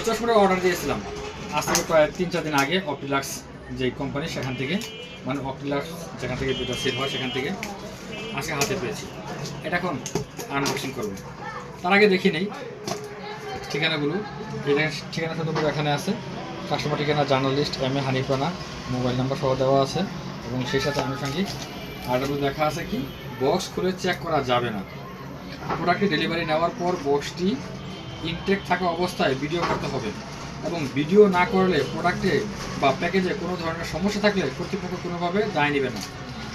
এই চশমাটা অর্ডার দিয়েছিলাম আজ থেকে প্রায় 3-4 দিন আগে অপটিলাক্স যে কোম্পানি সেখান থেকে, মানে অপটিলাক্স যেখান থেকে যেটা সেল হয় সেখান থেকে আজকে হাতে পেয়েছি। এটা এখন আনবক্সিং করবো। তার আগে দেখি নেই ঠিকানাগুলো। ঠিকানা শুধু এখানে আছে, কাস্টমার ঠিকানা journalist M A Hanif Rana, mobile number সহ দেওয়া আছে এবং সেই সাথে আনুষঙ্গিক আর্ডারগুলো লেখা আছে কি বক্স খুলে চেক করা যাবে না। প্রোডাক্টটি ডেলিভারি নেওয়ার পর বক্সটি ইনটেক থাকা অবস্থায় ভিডিও করতে হবে এবং ভিডিও না করলে প্রোডাক্টে বা প্যাকেজে কোনো ধরনের সমস্যা থাকলে কর্তৃপক্ষ কোনোভাবে দায় নেবে না।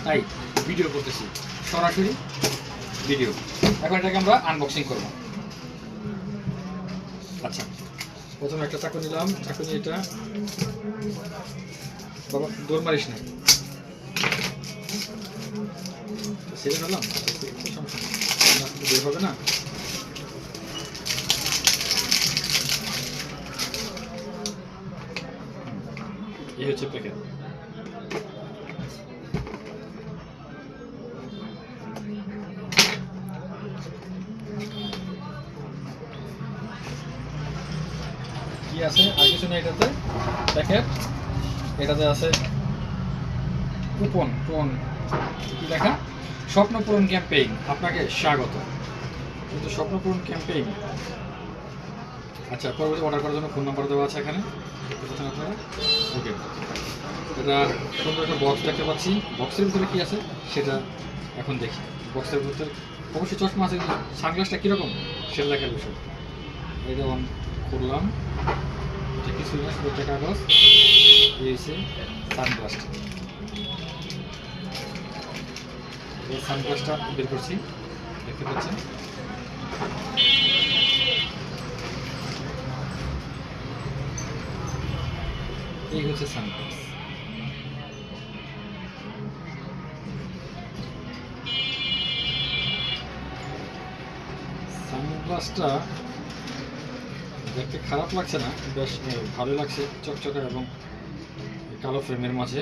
তাই ভিডিও করতেছি, সরাসরি ভিডিও। এখন এটাকে আমরা আনবক্সিং করব। আচ্ছা, প্রথমে একটা চাকু নিলাম, চাকু নিয়ে এটা বাবা দৌড় মারিস না, ছেড়ে ফেলাম, সমস্যা বের হবে না। এই হচ্ছে প্যাকেট। কি আছে আর কিছু নেই এটাতে, প্যাকেট। এটাতে আছে কুপন, কি লেখা, স্বপ্ন পূরণ ক্যাম্পেইন, আপনাকে স্বাগত। কিন্তু স্বপ্ন পূরণ ক্যাম্পেইন। আচ্ছা, পরবর্তী অর্ডার করার জন্য ফোন নাম্বার দেওয়া আছে এখানে, আপনারা ওকে। এটা সুন্দর একটা বক্স দেখতে পাচ্ছি। বক্সের ভিতরে কি আছে সেটা এখন দেখি। বক্সের ভিতরে অবশ্যই চশমা আছে, কিন্তু সানগ্লাসটা কীরকম সেটা দেখার বিষয়। এটা অন করলাম, এটা কিছুই না, শুধু একটা কাগজ। এই হচ্ছে সানগ্লাসটা। এই সানগ্লাসটা বের করছি, দেখতে পাচ্ছেন। এই হচ্ছে সানগ্লাস। সানগ্লাসটা দেখতে খারাপ লাগছে না, বেশ ভালো লাগছে, চকচকে এবং কালো ফ্রেমের মাঝে।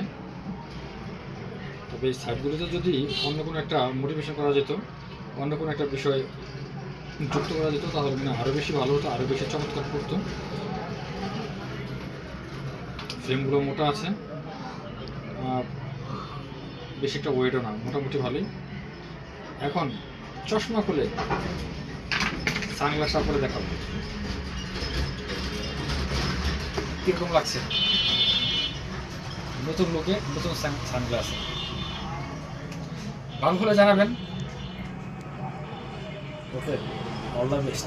তবে এই সাইডগুলোতে যদি অন্য কোনো একটা মোটিভেশন করা যেত, অন্য কোনো একটা বিষয় যুক্ত করা যেত, তাহলে মানে আরও বেশি ভালো হতো, আরও বেশি চমৎকার করতো। ফ্রেমগুলো মোটা আছে, বেশি একটা ওয়েটও না, মোটামুটি ভালোই। এখন চশমা খুলে সানগ্লাসটা পরে দেখাবো কীরকম লাগছে। নতুন লোকে নতুন সানগ্লাস, ভালো হলে জানাবেন। ওকে, অল দ্য বেস্ট।